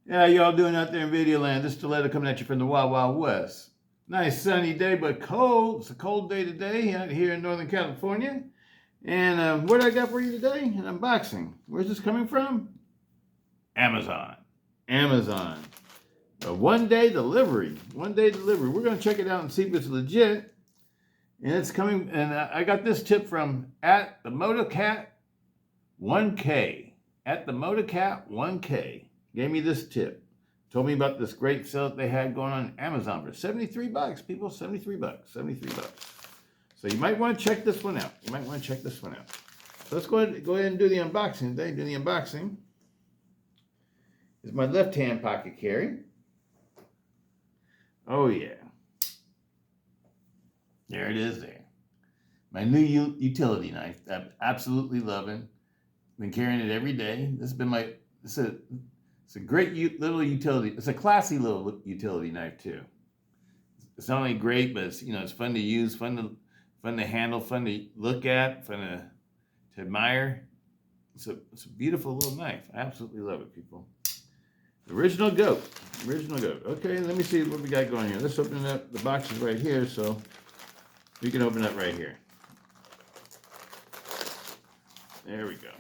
Yeah, y'all doing out there in video land? This Stiletto coming at you from the Wild Wild West. Nice sunny day, but cold. It's a cold day today out here in Northern California. And what I got for you today? An unboxing. Where's this coming from? Amazon. Amazon. A one-day delivery. One-day delivery. We're going to check it out and see if it's legit. And it's coming, and I got this tip from at the MotoCat 1K. At the MotoCat 1K. Gave me this tip. Told me about this great sale that they had going on Amazon for 73 bucks, people. 73 bucks. 73 bucks. So you might want to check this one out. You might want to check this one out. So let's go ahead and do the unboxing today. Do the unboxing. This is my left-hand pocket carry. Oh, yeah. There it is there. My new utility knife. I'm absolutely loving. Been carrying it every day. This has been my... It's a great little utility. It's a classy little utility knife too. It's not only great, but it's it's fun to use, fun to handle, fun to look at, fun to admire. It's a beautiful little knife. I absolutely love it, people. Original goat. Original goat. Okay, let me see what we got going here. Let's open it up. The box is right here, so we can open it up right here. There we go.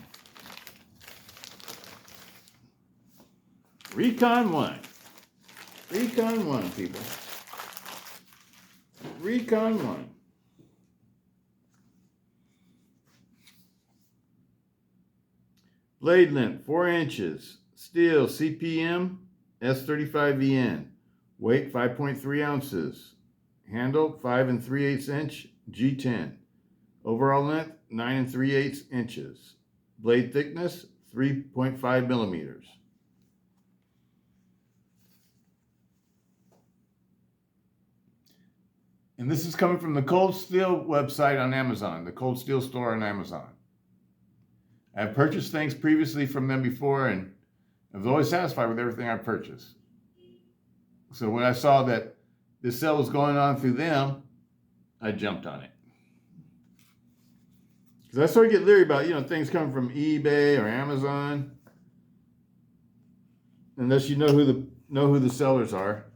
Recon 1. Recon 1, people. Recon 1. Blade length, 4 inches. Steel, CPM, S35VN. Weight, 5.3 ounces. Handle, 5 3/8 inch, G-10. Overall length, 9 3/8 inches. Blade thickness, 3.5 millimeters. And this is coming from the Cold Steel website on Amazon, the Cold Steel store on Amazon. I've purchased things previously from them before, and I was always satisfied with everything I purchased. So when I saw that this sale was going on through them, I jumped on it. Because I started to get leery about, things coming from eBay or Amazon, unless you know who the sellers are.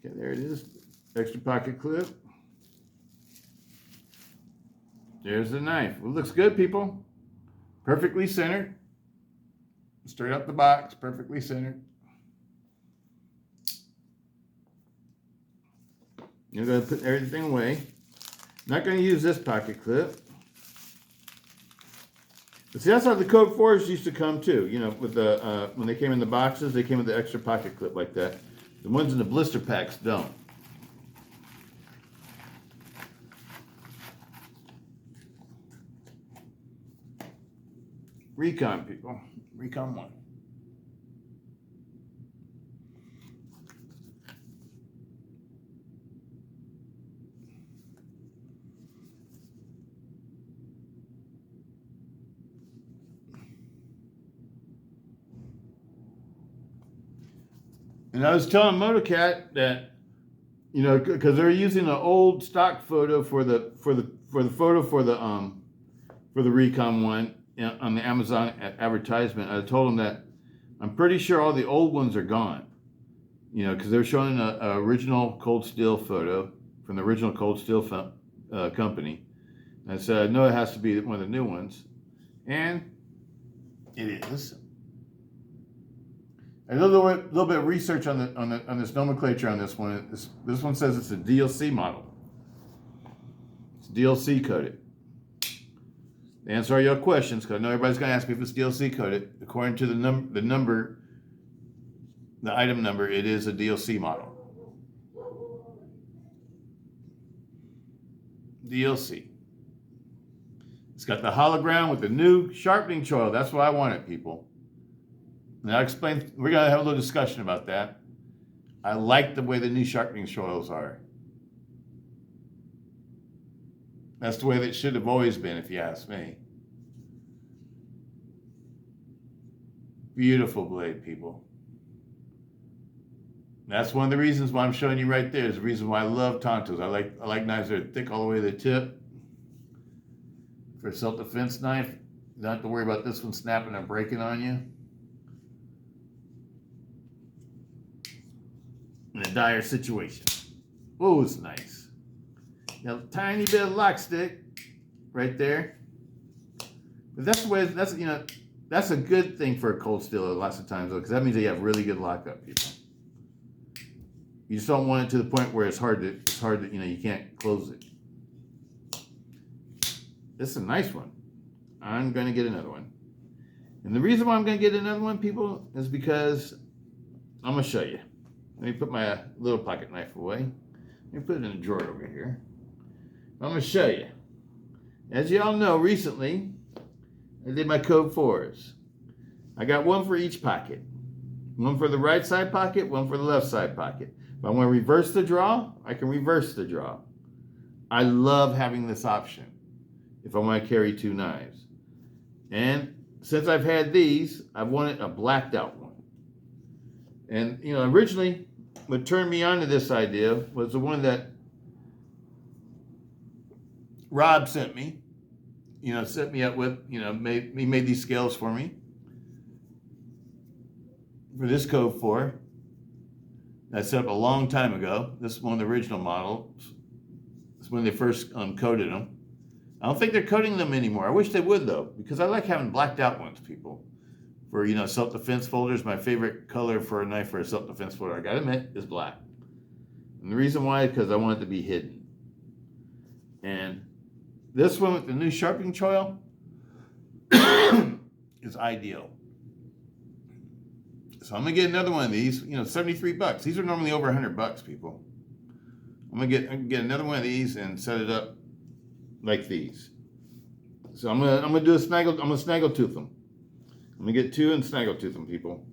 Okay, there it is. Extra pocket clip. There's the knife. It looks good, people. Perfectly centered. Straight up the box, perfectly centered. You're going to put everything away. Not going to use this pocket clip. But see, that's how the Code 4s used to come too. With the when they came in the boxes, they came with the extra pocket clip like that. The ones in the blister packs don't. Recon, people. Recon 1. And I was telling MotoCat that, because they're using an old stock photo for the Recon 1 on the Amazon advertisement. I told them that I'm pretty sure all the old ones are gone. Because they're showing an original Cold Steel photo from the original Cold Steel company. And I said, I know it has to be one of the new ones. And it is. A little bit of research on this nomenclature on this one. This one says it's a DLC model. It's DLC coded. To answer all your questions, because I know everybody's going to ask me if it's DLC coded. According to the item number, it is a DLC model. DLC. It's got the hologram with the new sharpening choil. That's what I wanted, people. Now, we're going to have a little discussion about that. I like the way the new sharpening choils are. That's the way that it should have always been, if you ask me. Beautiful blade, people. That's one of the reasons why I'm showing you right there. Is the reason why I love Tantos. I like knives that are thick all the way to the tip. for a self-defense knife. You don't have to worry about this one snapping or breaking on you. In a dire situation. Oh, it's nice. Got a tiny bit of lock stick right there. But that's the way, that's a good thing for a cold steel lots of times though, because that means that you have really good lockup, people. You just don't want it to the point where it's hard to, you can't close it. This is a nice one. I'm going to get another one. And the reason why I'm going to get another one, people, is because I'm going to show you. Let me put my little pocket knife away. Let me put it in a drawer over here. I'm going to show you. As you all know, recently, I did my code 4s. I got one for each pocket. One for the right side pocket, one for the left side pocket. If I want to reverse the draw, I can reverse the draw. I love having this option if I want to carry two knives. And since I've had these, I've wanted a blacked out one. And, originally, what turned me on to this idea was the one that Rob sent me. Set me up with, he made these scales for me. For this code 4. I set up a long time ago. This is one of the original models. It's when they first coded them. I don't think they're coding them anymore. I wish they would though, because I like having blacked out ones, people. For, self-defense folders, my favorite color for a knife for a self-defense folder, I gotta admit, is black. And the reason why is because I want it to be hidden. And this one with the new sharpening choil is ideal. So I'm gonna get another one of these, $73. These are normally over $100, people. I'm gonna get another one of these and set it up like these. So I'm gonna do I'm gonna snaggletooth them. I'm gonna get two and snaggletooth them, people.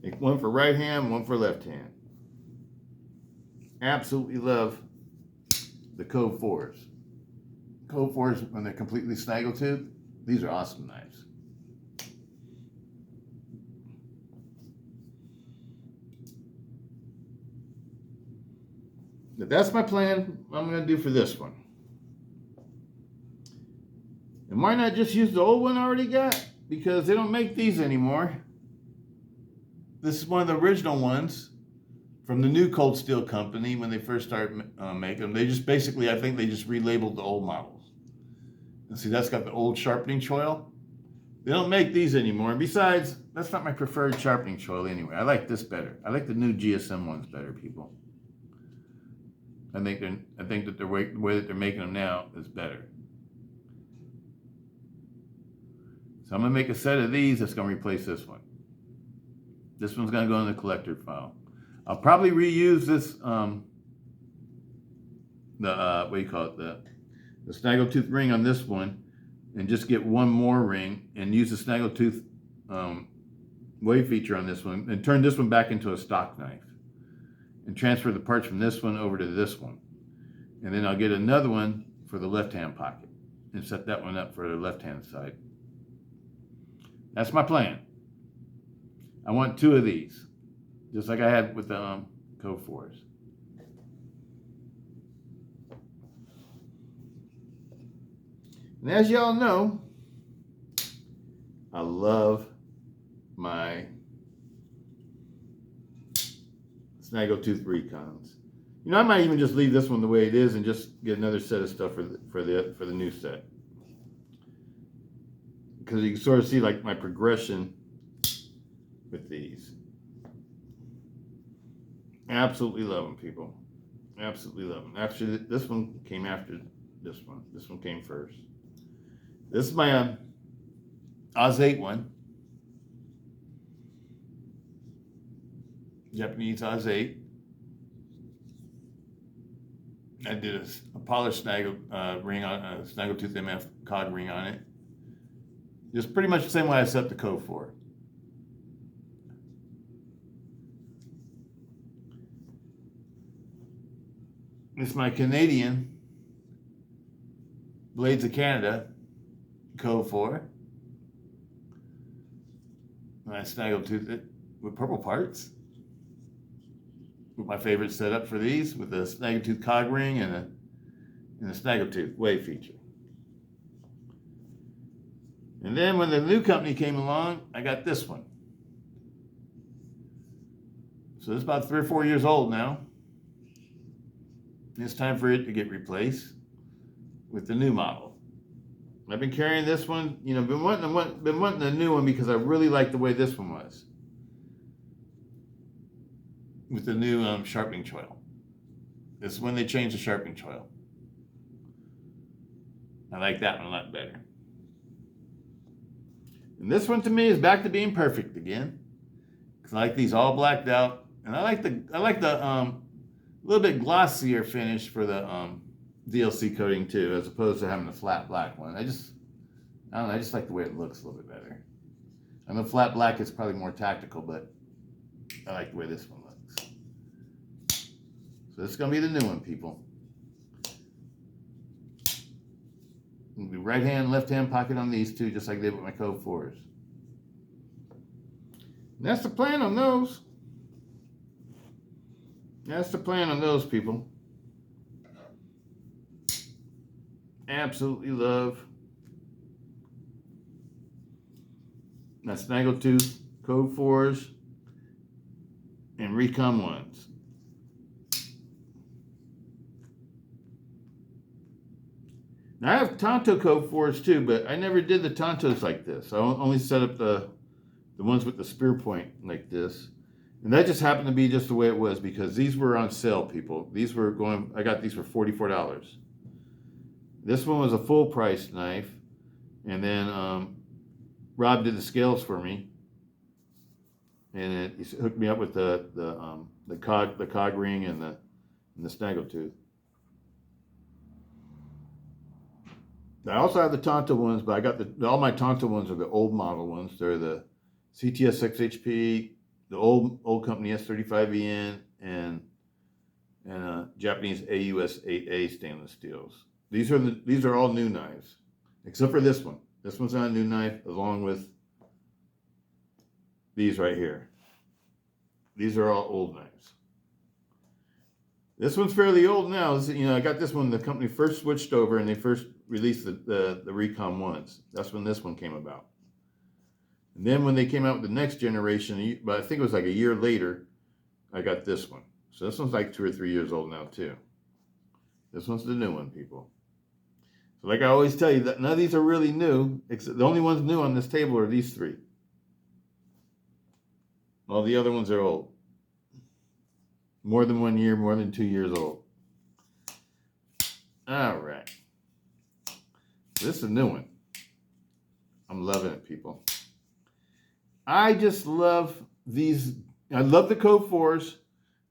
Make one for right hand, one for left hand. Absolutely love the Code 4s. Code 4s, when they're completely snaggletooth, these are awesome knives. But that's my plan. What I'm going to do for this one. And why not just use the old one I already got? Because they don't make these anymore. This is one of the original ones from the new Cold Steel company when they first started making them. They just basically, I think they just relabeled the old models. And see, that's got the old sharpening choil. They don't make these anymore. And besides, that's not my preferred sharpening choil anyway. I like this better. I like the new GSM ones better, people. I think that the way that they're making them now is better. So I'm gonna make a set of these that's gonna replace this one. This one's gonna go in the collector file. I'll probably reuse this the snaggletooth ring on this one, and just get one more ring and use the snaggletooth wave feature on this one and turn this one back into a stock knife. And transfer the parts from this one over to this one. And then I'll get another one for the left-hand pocket and set that one up for the left-hand side. That's my plan. I want two of these, just like I had with the Code 4s. And as y'all know, I love my SnaggleTooth Recons. I might even just leave this one the way it is and just get another set of stuff for the new set. Because you can sort of see like my progression with these. Absolutely love them, people. Absolutely love them. Actually, this one came after this one. This one came first. This is my Oz 8 one. Japanese Oz 8. I did a polished snaggle ring on a Snaggletooth MF cog ring on it. Just pretty much the same way I set the Code 4. It's my Canadian Blades of Canada Code 4. And I Snaggletooth it with purple parts. With my favorite setup for these, with the Snaggletooth cog ring and a Snaggletooth wave feature. And then when the new company came along, I got this one. So it's about 3 or 4 years old now. It's time for it to get replaced with the new model. I've been carrying this one, you know, been wanting a new one because I really like the way this one was. With the new sharpening choil. This is when they changed the sharpening choil. I like that one a lot better. And this one to me is back to being perfect again. Because I like these all blacked out. And I like the little bit glossier finish for the DLC coating too, as opposed to having the flat black one. I don't know, I just like the way it looks a little bit better. I know flat black is probably more tactical, but I like the way this one looks. So this is gonna be the new one, people. It'll be right hand, left hand pocket on these two, just like I did with my Code 4s. And that's the plan on those. That's the plan on those, people. Absolutely love my Snaggletooth Code 4s and Recon 1s. Now I have Tanto Code 4s too, but I never did the Tantos like this. I only set up the ones with the spear point like this. And that just happened to be just the way it was because these were on sale, people. These were going, I got these for $44. This one was a full price knife. And then Rob did the scales for me. And he hooked me up with the cog ring and the Snaggletooth. I also have the Tanto ones, but I got all my Tanto ones are the old model ones. They're the CTS 6HP, the old company S35EN, and Japanese AUS 8A stainless steels. These are all new knives, except for this one. This one's not a new knife, along with these right here. These are all old knives. This one's fairly old now. You know, I got this one. The company first switched over, and they first released the Recon 1s. That's when this one came about. And then when they came out with the next generation, but I think it was like a year later, I got this one. So this one's like 2 or 3 years old now too. This one's the new one, people. So like I always tell you, that none of these are really new. Except the only ones new on this table are these 3. All the other ones are old. More than 1 year, more than 2 years old. All right. This is a new one. I'm loving it, people. I just love these. I love the Code 4s,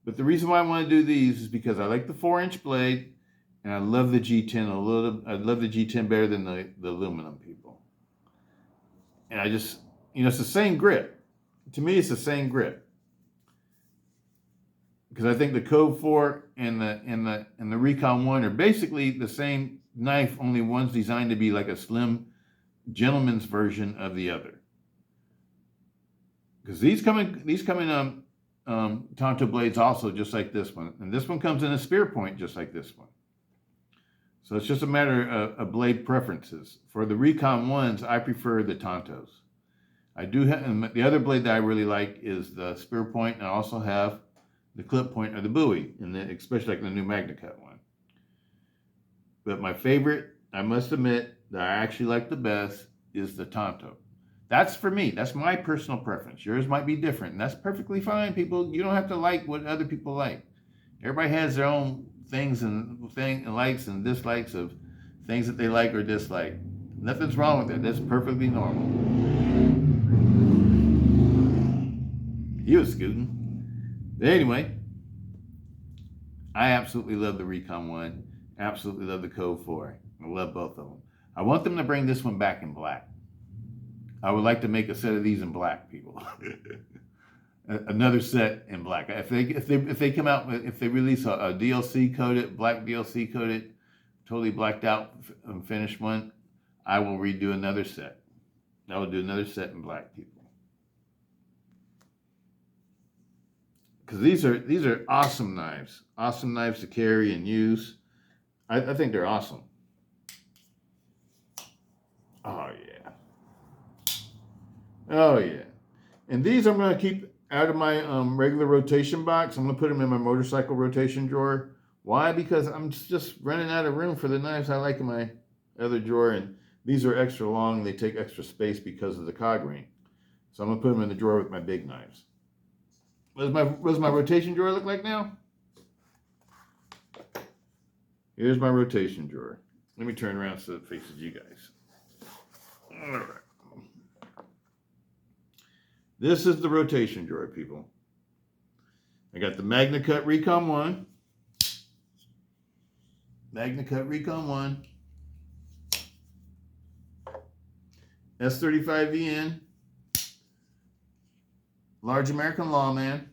but the reason why I want to do these is because I like the 4-inch blade, and I love the G-10 a little. I love the G-10 better than the aluminum, people. And I just, you know, it's the same grip. To me, it's the same grip. Because I think the Code 4 and the Recon 1 are basically the same knife, only one's designed to be like a slim gentleman's version of the other. Because these come in Tanto blades also just like this one. And this one comes in a spear point just like this one. So it's just a matter of blade preferences. For the Recon 1s, I prefer the Tantos. I do have, and the other blade that I really like is the spear point, and I also have the clip point or the buoy, and especially like the new MagnaCut one. But my favorite, I must admit, that I actually like the best is the Tanto. That's for me. That's my personal preference. Yours might be different, and that's perfectly fine, people. You don't have to like what other people like. Everybody has their own things and likes and dislikes of things that they like or dislike. Nothing's wrong with it. That's perfectly normal. He was scooting. But anyway, I absolutely love the Recon 1. Absolutely love the Code 4. I love both of them. I want them to bring this one back in black. I would like to make a set of these in black, people. Another set in black. If they come out, if they release a DLC coated, black DLC coated, totally blacked out finished one, I will redo another set. I will do another set in black, people. Because these are awesome knives to carry and use. I think they're awesome. Oh yeah. Oh yeah. And these I'm going to keep out of my regular rotation box. I'm going to put them in my motorcycle rotation drawer. Why? Because I'm just running out of room for the knives I like in my other drawer. And these are extra long. They take extra space because of the cog ring. So I'm going to put them in the drawer with my big knives. What does my rotation drawer look like now? Here's my rotation drawer. Let me turn around so it faces you guys. All right. This is the rotation drawer, people. I got the MagnaCut Recon 1. MagnaCut Recon 1. S35VN. Large American Lawman.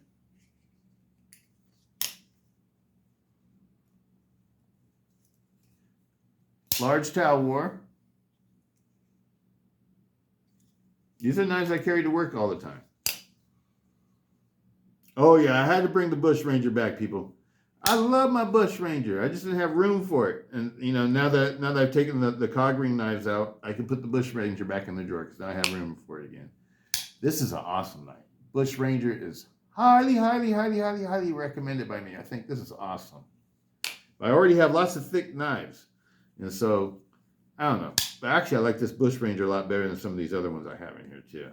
Large Towel War. These are knives I carry to work all the time. Oh yeah, I had to bring the Bush Ranger back, people. I love my Bush Ranger. I just didn't have room for it. And you know, now that I've taken the cog ring knives out, I can put the Bush Ranger back in the drawer because now I have room for it again. This is an awesome knife. Bush Ranger is highly, highly, highly, highly, highly recommended by me. I think this is awesome. I already have lots of thick knives. And so, I don't know. But actually, I like this Bush Ranger a lot better than some of these other ones I have in here, too.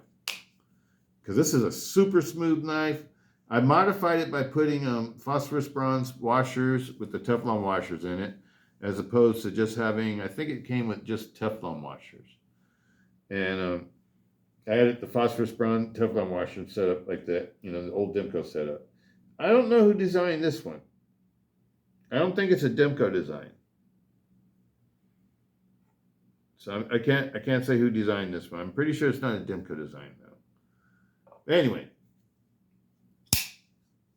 Because this is a super smooth knife. I modified it by putting phosphorus bronze washers with the Teflon washers in it, as opposed to just having, I think it came with just Teflon washers. And I added the phosphorus bronze Teflon washer set up like that, you know, the old Demko setup. I don't know who designed this one. I don't think it's a Demko design. So I can't say who designed this one. I'm pretty sure it's not a Demko design though. But anyway,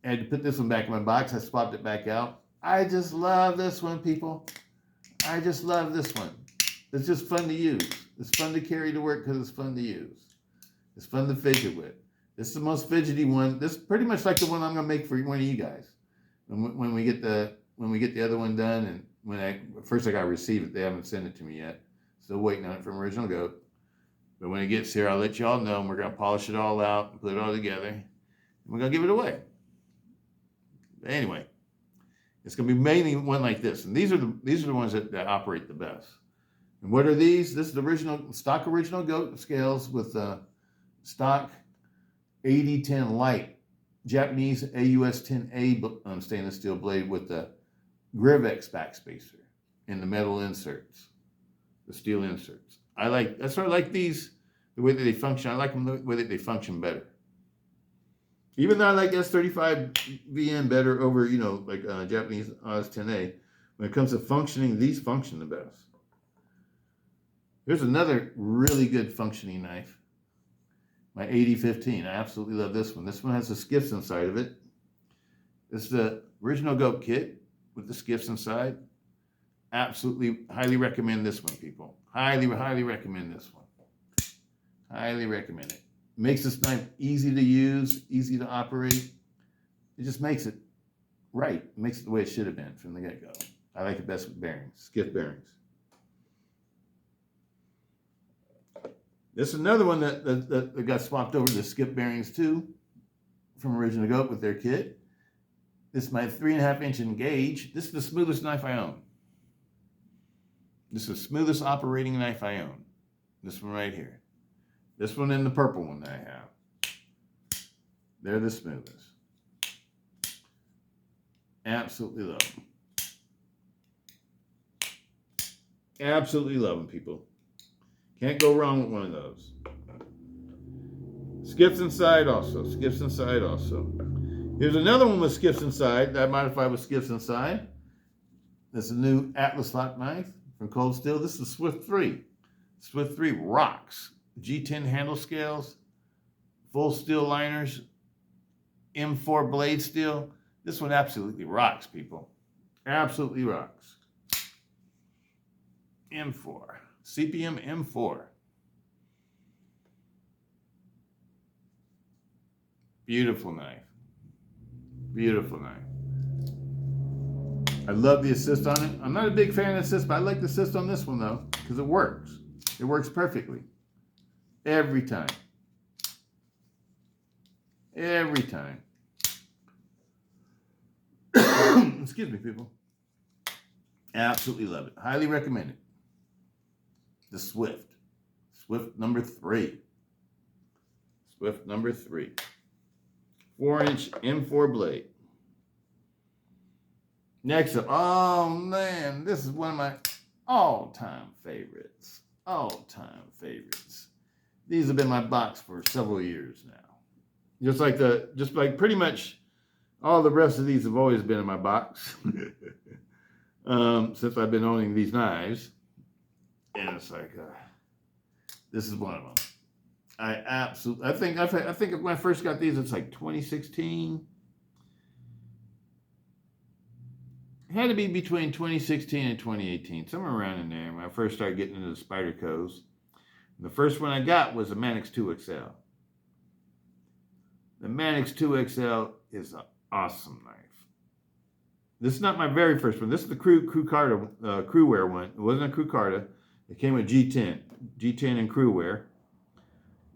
I had to put this one back in my box. I swapped it back out. I just love this one, people. I just love this one. It's just fun to use. It's fun to carry to work because it's fun to use. It's fun to fidget with. This is the most fidgety one. This is pretty much like the one I'm gonna make for one of you guys. When we get the other one done, and first I gotta receive it. They haven't sent it to me yet. Still waiting on it from Original Goat. But when it gets here, I'll let y'all know, and we're going to polish it all out and put it all together. And we're going to give it away. But anyway, it's going to be mainly one like this. And these are the ones that operate the best. And what are these? This is the stock Original Goat scales with stock AD-10 light, Japanese AUS-10A stainless steel blade with the Grivex backspacer and the metal inserts. The steel inserts. That's why I like these, the way that they function. I like them the way that they function better. Even though I like S35VN better over, you know, like Japanese AUS-10A, when it comes to functioning, these function the best. Here's another really good functioning knife. My AD-15. I absolutely love this one. This one has the skiffs inside of it. It's the Original Goat kit with the skiffs inside. Absolutely, highly recommend this one, people. Highly, highly recommend this one. Highly recommend it. Makes this knife easy to use, easy to operate. It just makes it right. It makes it the way it should have been from the get-go. I like it best with bearings, skiff bearings. This is another one that got swapped over to skiff bearings too, from Original Goat with their kit. This is my 3.5-inch Engage. This is the smoothest knife I own. This is the smoothest operating knife I own. This one right here. This one and the purple one that I have. They're the smoothest. Absolutely love them. Absolutely love them, people. Can't go wrong with one of those. Skiffs inside also. Skiffs inside also. Here's another one with skiffs inside that I modified with skiffs inside. This is a new Atlas lock knife from Cold Steel. This is Swift 3. Swift 3 rocks. G-10 handle scales, full steel liners, M4 blade steel. This one absolutely rocks, people. Absolutely rocks. M4. CPM M4. Beautiful knife. Beautiful knife. I love the assist on it. I'm not a big fan of assist, but I like the assist on this one, though, because it works. It works perfectly. Every time. Every time. Excuse me, people. Absolutely love it. Highly recommend it. The Swift. Swift number 3. Swift number 3. 4-inch M4 blade. Next up, oh man, this is one of my all-time favorites. All-time favorites. These have been my box for several years now. Just like pretty much all the rest of these have always been in my box since I've been owning these knives. And it's like, this is one of them. I think when I first got these, it's like 2016. It had to be between 2016 and 2018, somewhere around in there when I first started getting into the Spydercos. The first one I got was a Manix 2XL. The Manix 2XL is an awesome knife. This is not my very first one. This is the crewwear one. It wasn't a Crewcarta. It came with G-10 and crewwear.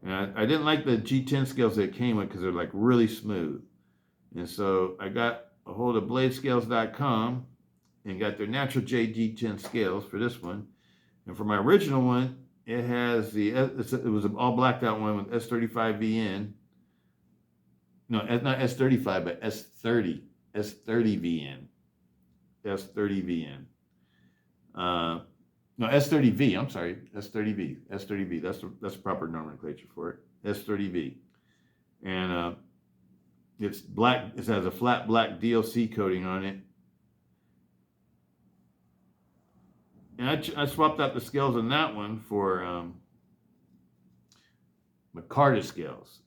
And I didn't like the G-10 scales that it came with because they're like really smooth. And so I got a hold of bladescales.com and got their natural G10 scales for this one. And for my original one, it has it was an all blacked out one with S35VN. No, not S35, but S30 VN. S30VN. No, S30V, I'm sorry, S30V. That's the proper nomenclature for it. S30V. And it's black, it has a flat black DLC coating on it. And I swapped out the scales on that one for micarta scales.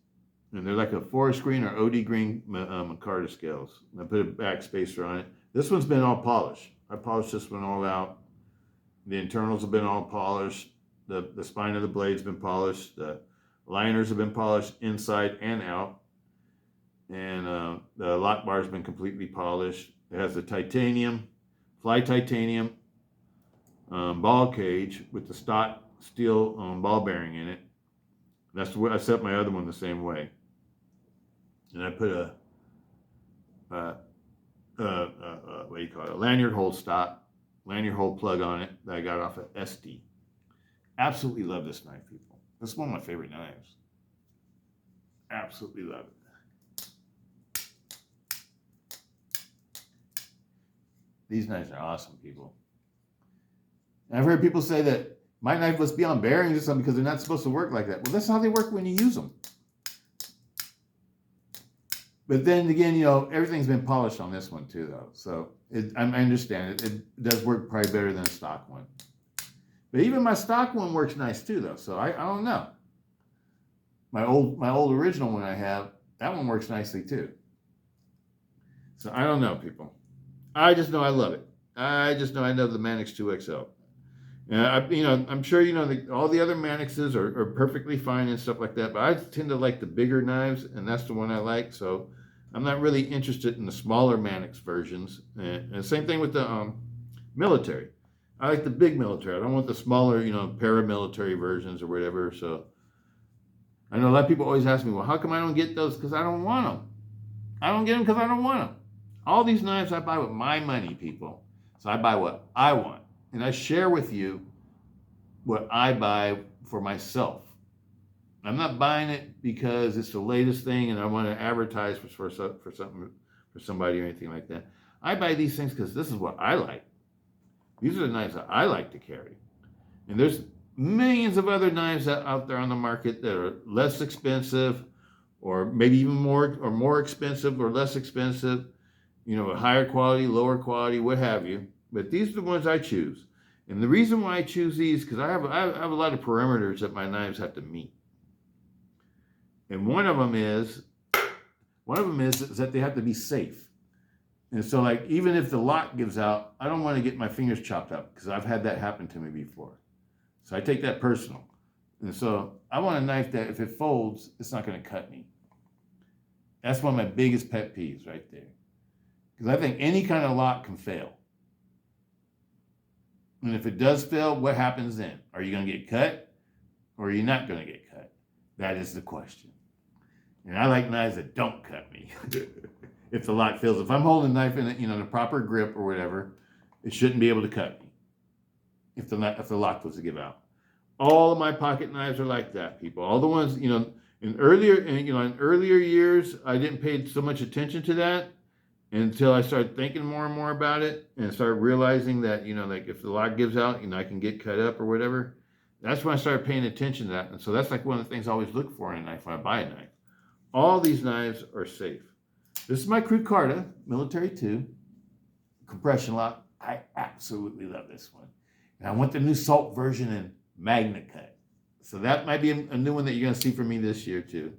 And they're like a forest green or OD green micarta scales. And I put a back spacer on it. This one's been all polished. I polished this one all out. The internals have been all polished. The spine of the blade's been polished. The liners have been polished inside and out. And the lock bar's been completely polished. It has the fly titanium ball cage with the stock steel ball bearing in it. That's the way I set my other one the same way. And I put a what do you call it? A lanyard hole plug on it that I got off of SD. Absolutely love this knife, people. This is one of my favorite knives. Absolutely love it. These knives are awesome, people. And I've heard people say that my knife must be on bearings or something because they're not supposed to work like that. Well, that's how they work when you use them. But then again, everything's been polished on this one too, though. So I understand it. It does work probably better than a stock one. But even my stock one works nice too, though. So I don't know. My old original one I have, that one works nicely too. So I don't know, people. I just know I love it. I just know I love the Manix 2XL. I'm sure all the other Manixes are perfectly fine and stuff like that, but I tend to like the bigger knives, and that's the one I like. So I'm not really interested in the smaller Manix versions. And same thing with the military. I like the big military. I don't want the smaller, paramilitary versions or whatever. So I know a lot of people always ask me, well, how come I don't get those? Because I don't want them. I don't get them because I don't want them. All these knives I buy with my money, people. So I buy what I want. And I share with you what I buy for myself. I'm not buying it because it's the latest thing and I want to advertise for somebody or anything like that. I buy these things because this is what I like. These are the knives that I like to carry. And there's millions of other knives out there on the market that are less expensive or maybe even more expensive or less expensive, higher quality, lower quality, what have you. But these are the ones I choose. And the reason why I choose these, because I have a lot of parameters that my knives have to meet. And one of them is that they have to be safe. And so like, even if the lock gives out, I don't want to get my fingers chopped up because I've had that happen to me before. So I take that personal. And so I want a knife that if it folds, it's not going to cut me. That's one of my biggest pet peeves right there. Because I think any kind of lock can fail. And if it does fail, what happens then? Are you going to get cut or are you not going to get cut? That is the question. And I like knives that don't cut me. If the lock fails, if I'm holding a knife in it, the proper grip or whatever, it shouldn't be able to cut me. If the lock was to give out. All of my pocket knives are like that, people. All the ones, in earlier years, I didn't pay so much attention to that until I started thinking more and more about it and started realizing that, like if the lock gives out, I can get cut up or whatever. That's when I started paying attention to that. And so that's like one of the things I always look for in a knife when I buy a knife. All these knives are safe. This is my Crucarda Military 2 compression lock. I absolutely love this one. And I want the new salt version in Magna Cut. So that might be a new one that you're going to see from me this year too.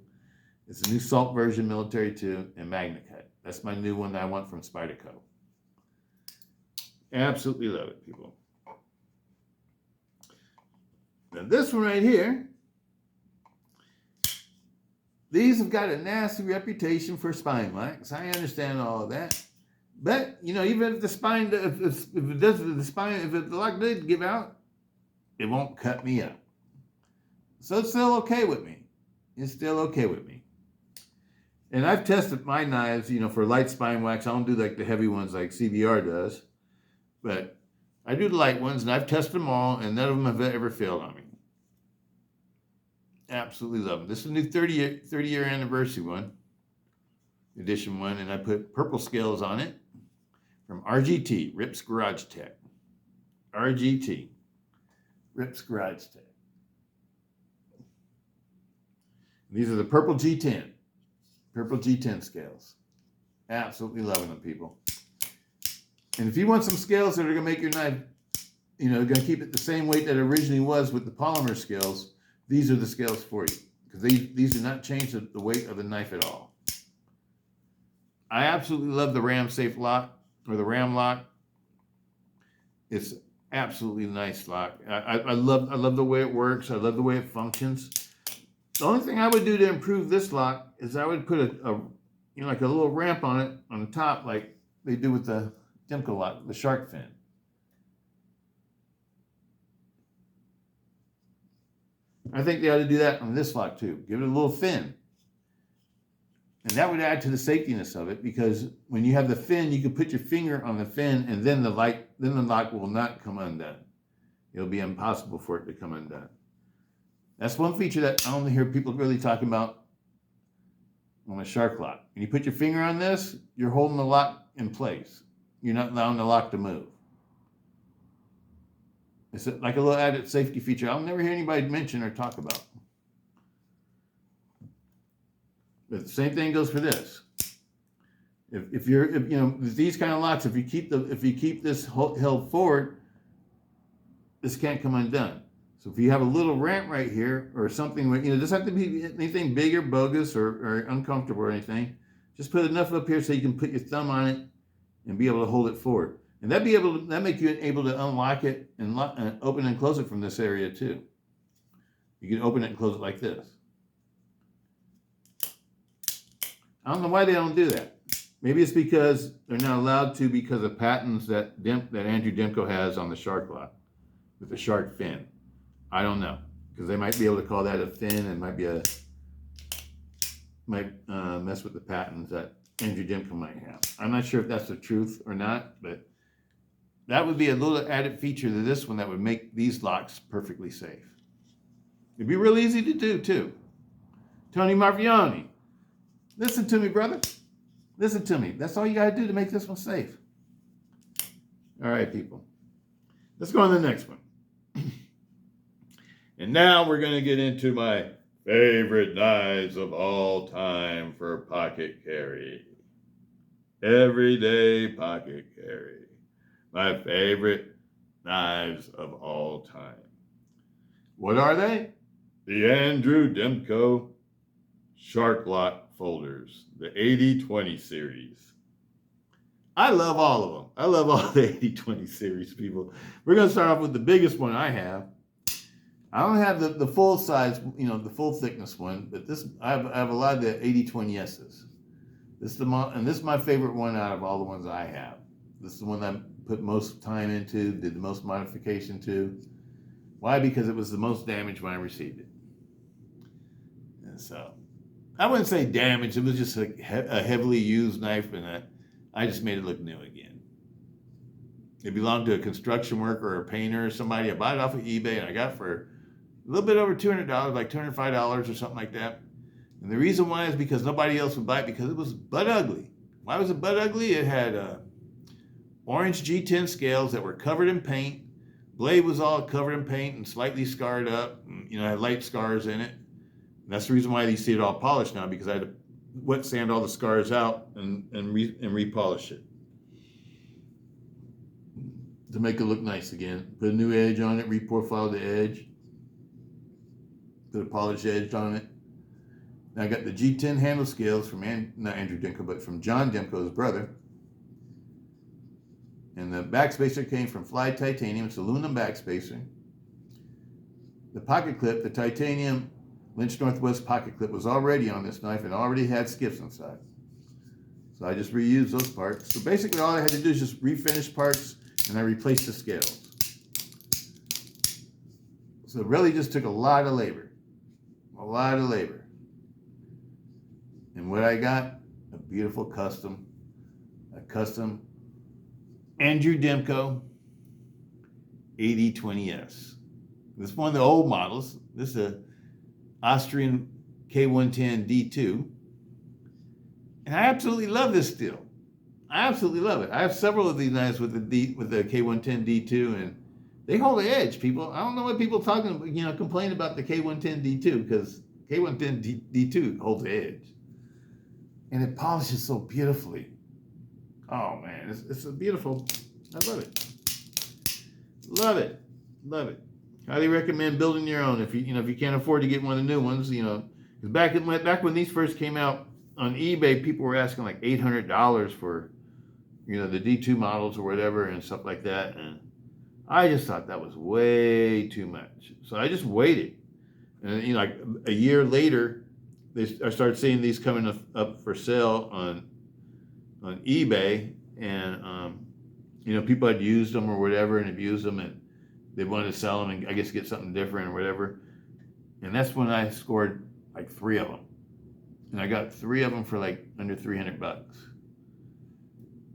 It's a new salt version Military 2 in Magna Cut. That's my new one that I want from Spyderco. Absolutely love it, people. Now this one right here, these have got a nasty reputation for spine locks. I understand all of that. But, even if the spine, if the lock did give out, it won't cut me up. So it's still okay with me. It's still okay with me. And I've tested my knives, for light spine wax. I don't do like the heavy ones like CBR does. But I do the light ones, and I've tested them all, and none of them have ever failed on me. Absolutely love them. This is a new 30-year anniversary one, edition one, and I put purple scales on it from RGT, Rips Garage Tech. RGT, Rips Garage Tech. These are the purple G-10. Purple G-10 scales. Absolutely loving them, people. And if you want some scales that are going to make your knife, going to keep it the same weight that it originally was with the polymer scales, these are the scales for you. Because these do not change the weight of the knife at all. I absolutely love the Ram Safe lock, or the Ram lock. It's absolutely nice lock. I love the way it works. I love the way it functions. The only thing I would do to improve this lock is I would put like a little ramp on it on the top, like they do with the Demko lock, the shark fin. I think they ought to do that on this lock too. Give it a little fin. And that would add to the safetiness of it, because when you have the fin, you can put your finger on the fin and then the lock will not come undone. It'll be impossible for it to come undone. That's one feature that I only hear people really talking about on a shark lock. When you put your finger on this, you're holding the lock in place. You're not allowing the lock to move. It's like a little added safety feature I'll never hear anybody mention or talk about. But the same thing goes for this. If these kind of locks, if you keep this held forward, this can't come undone. So if you have a little ramp right here or something, it doesn't have to be anything big or bogus or uncomfortable or anything. Just put enough up here so you can put your thumb on it and be able to hold it forward. And that make you able to unlock it and open and close it from this area too. You can open it and close it like this. I don't know why they don't do that. Maybe it's because they're not allowed to because of patents that Andrew Demko has on the shark lock with the shark fin. I don't know, because they might be able to call that a fin and might mess with the patents that Andrew Demko might have. I'm not sure if that's the truth or not, but that would be a little added feature to this one that would make these locks perfectly safe. It'd be real easy to do too. Tony Marvioni, listen to me, brother. Listen to me. That's all you got to do to make this one safe. All right, people. Let's go on to the next one. And now we're going to get into my favorite knives of all time for pocket carry. Everyday pocket carry. My favorite knives of all time. What are they? The Andrew Demko Shark Lock Folders, the 80-20 series. I love all of them. I love all the 80-20 series, people. We're going to start off with the biggest one I have. I don't have the full size, the full thickness one, but I have a lot of the 80-20S's. This is my favorite one out of all the ones I have. This is the one that I put most time into, did the most modification to. Why? Because it was the most damaged when I received it. And so I wouldn't say damaged. It was just a heavily used knife, and I just made it look new again. It belonged to a construction worker or a painter or somebody. I bought it off of eBay, and I got it for a little bit over $200, like $205 or something like that. And the reason why is because nobody else would buy it because it was butt ugly. Why was it butt ugly? It had orange G-10 scales that were covered in paint. Blade was all covered in paint and slightly scarred up. And, had light scars in it. And that's the reason why you see it all polished now, because I had to wet sand all the scars out and repolish it to make it look nice again. Put a new edge on it, reprofile the edge. Put a polished edge on it. Now I got the G-10 handle scales from, not Andrew Demko, but from John Demko's brother. And the backspacer came from Fly Titanium. It's aluminum backspacer. The pocket clip, the titanium Lynch Northwest pocket clip, was already on this knife and already had skips inside. So I just reused those parts. So basically all I had to do is just refinish parts, and I replaced the scales. So it really just took a lot of labor. A lot of labor. And what I got, a beautiful custom Andrew Demko AD-20.5. This is one of the old models. This is an Austrian K110 D2. And I absolutely love this steel. I absolutely love it. I have several of these knives with the K110 D2, and they hold the edge, people. I don't know what people talking about, complain about the K110 D2, because K110 D2 holds the edge. And it polishes so beautifully. Oh man, it's a beautiful. I love it. Love it. Love it. Highly recommend building your own if you can't afford to get one of the new ones. Because back when these first came out on eBay, people were asking like $800 for the D2 models or whatever and stuff like that, and I just thought that was way too much. So I just waited, and like a year later, I started seeing these coming up for sale on eBay, and people had used them or whatever and abused them, and they wanted to sell them and I guess get something different or whatever. And that's when I scored like 3 of them, and I got 3 of them for like under $300,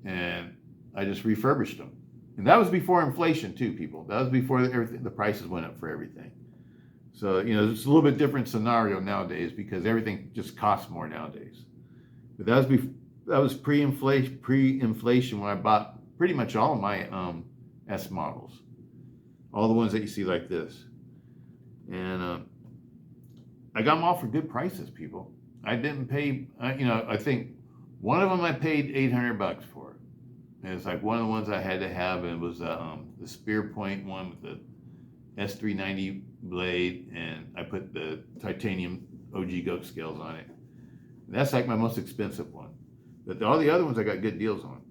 and I just refurbished them. And that was before inflation too, people. That was before the prices went up for everything. So, it's a little bit different scenario nowadays because everything just costs more nowadays. But that was pre-inflation when I bought pretty much all of my S models. All the ones that you see like this. And I got them all for good prices, people. I didn't pay, I think one of them I paid $800 for. And it's like one of the ones I had to have, and it was the Spear Point one with the S390 blade, and I put the titanium OG goat scales on it. And that's like my most expensive one. But all the other ones I got good deals on.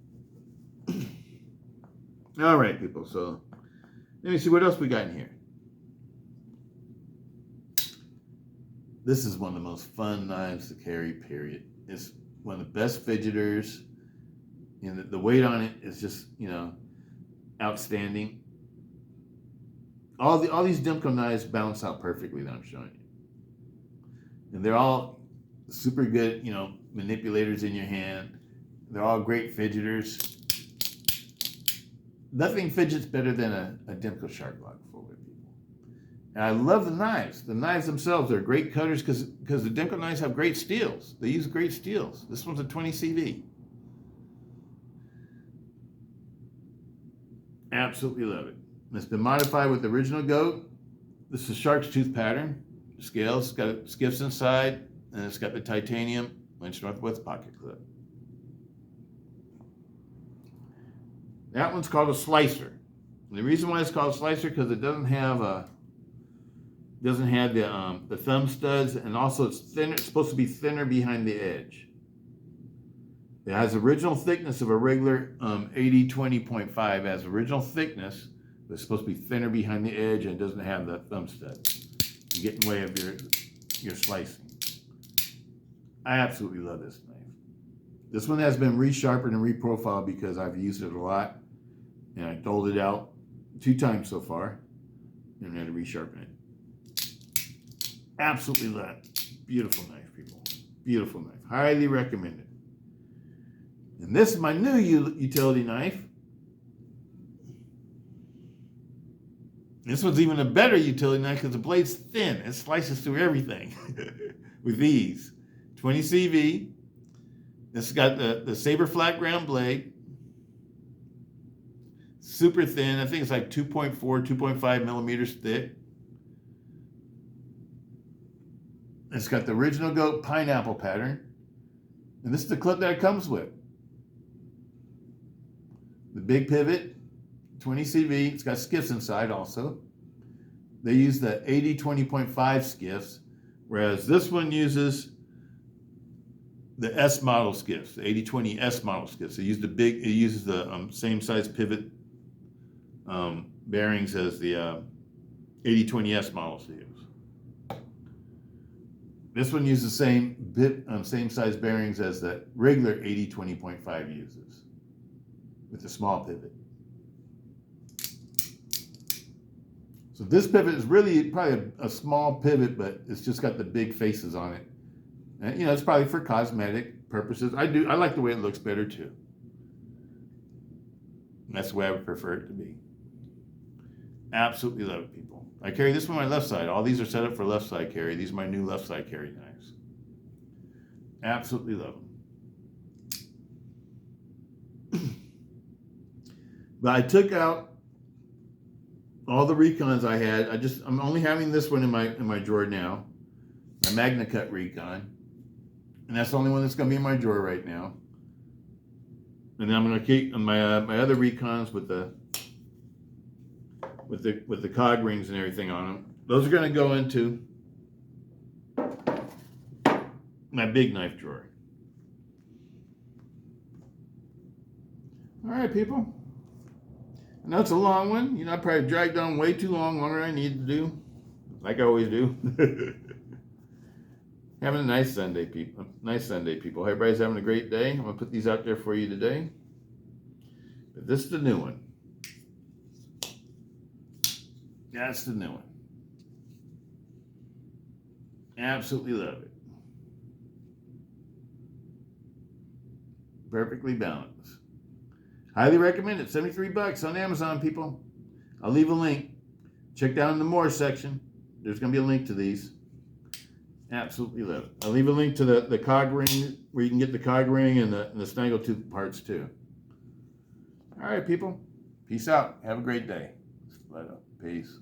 All right, people, so let me see what else we got in here. This is one of the most fun knives to carry, period. It's one of the best fidgeters. The weight on it is just, outstanding. All these Demko knives balance out perfectly that I'm showing you. And they're all super good, manipulators in your hand. They're all great fidgeters. Nothing fidgets better than a Demko shark lock forward, people. And I love the knives. The knives themselves are great cutters because the Demko knives have great steels. They use great steels. This one's a 20 CV. Absolutely love it. It's been modified with the original goat. This is shark's tooth pattern. Scales, it's got skips inside, and it's got the titanium Lynch Northwest pocket clip. That one's called a slicer. And the reason why it's called a slicer because it doesn't have the thumb studs, and also it's thinner. It's supposed to be thinner behind the edge. It has original thickness of a regular AD-20.5. It has original thickness, but it's supposed to be thinner behind the edge, and it doesn't have the thumb studs to get in the way of your slicing. I absolutely love this knife. This one has been resharpened and reprofiled because I've used it a lot, and I doled it out 2 times so far, and I had to resharpen it. Absolutely love it. Beautiful knife, people. Beautiful knife. Highly recommended. And this is my new utility knife. This one's even a better utility knife because the blade's thin. It slices through everything with ease. 20 CV. This has got the saber flat ground blade. Super thin. I think it's like 2.4, 2.5 millimeters thick. It's got the original goat pineapple pattern. And this is the clip that it comes with. The big pivot, 20 CV. It's got skiffs inside also. They use the AD-20.5 skiffs, whereas this one uses the S model skiffs, the AD-20 S model skiffs. It uses the same size pivot bearings as the AD-20 S model skiffs. This one uses the same size bearings as the regular AD-20.5 uses, with the small pivot. So this pivot is really probably a small pivot, but it's just got the big faces on it. And, it's probably for cosmetic purposes. I like the way it looks better too. And that's the way I would prefer it to be. Absolutely love it, people. I carry this one on my left side. All these are set up for left side carry. These are my new left side carry knives. Absolutely love them. But I took out all the Recons I had. I'm only having this one in my drawer now. My Magna Cut Recon. And that's the only one that's going to be in my drawer right now. And then I'm going to keep my other Recons with the cog rings and everything on them. Those are going to go into my big knife drawer. All right, people. I know it's a long one. I probably dragged on way too long, longer than I need to do, like I always do. Having a nice Sunday, people. Nice Sunday, people. Everybody's having a great day. I'm going to put these out there for you today. But this is the new one. That's the new one. Absolutely love it. Perfectly balanced. Highly recommend it. $73 on Amazon, people. I'll leave a link. Check down in the more section. There's going to be a link to these. Absolutely love it. I'll leave a link to the cog ring where you can get the cog ring and the SnaggleTooth parts too. All right, people. Peace out. Have a great day. Peace.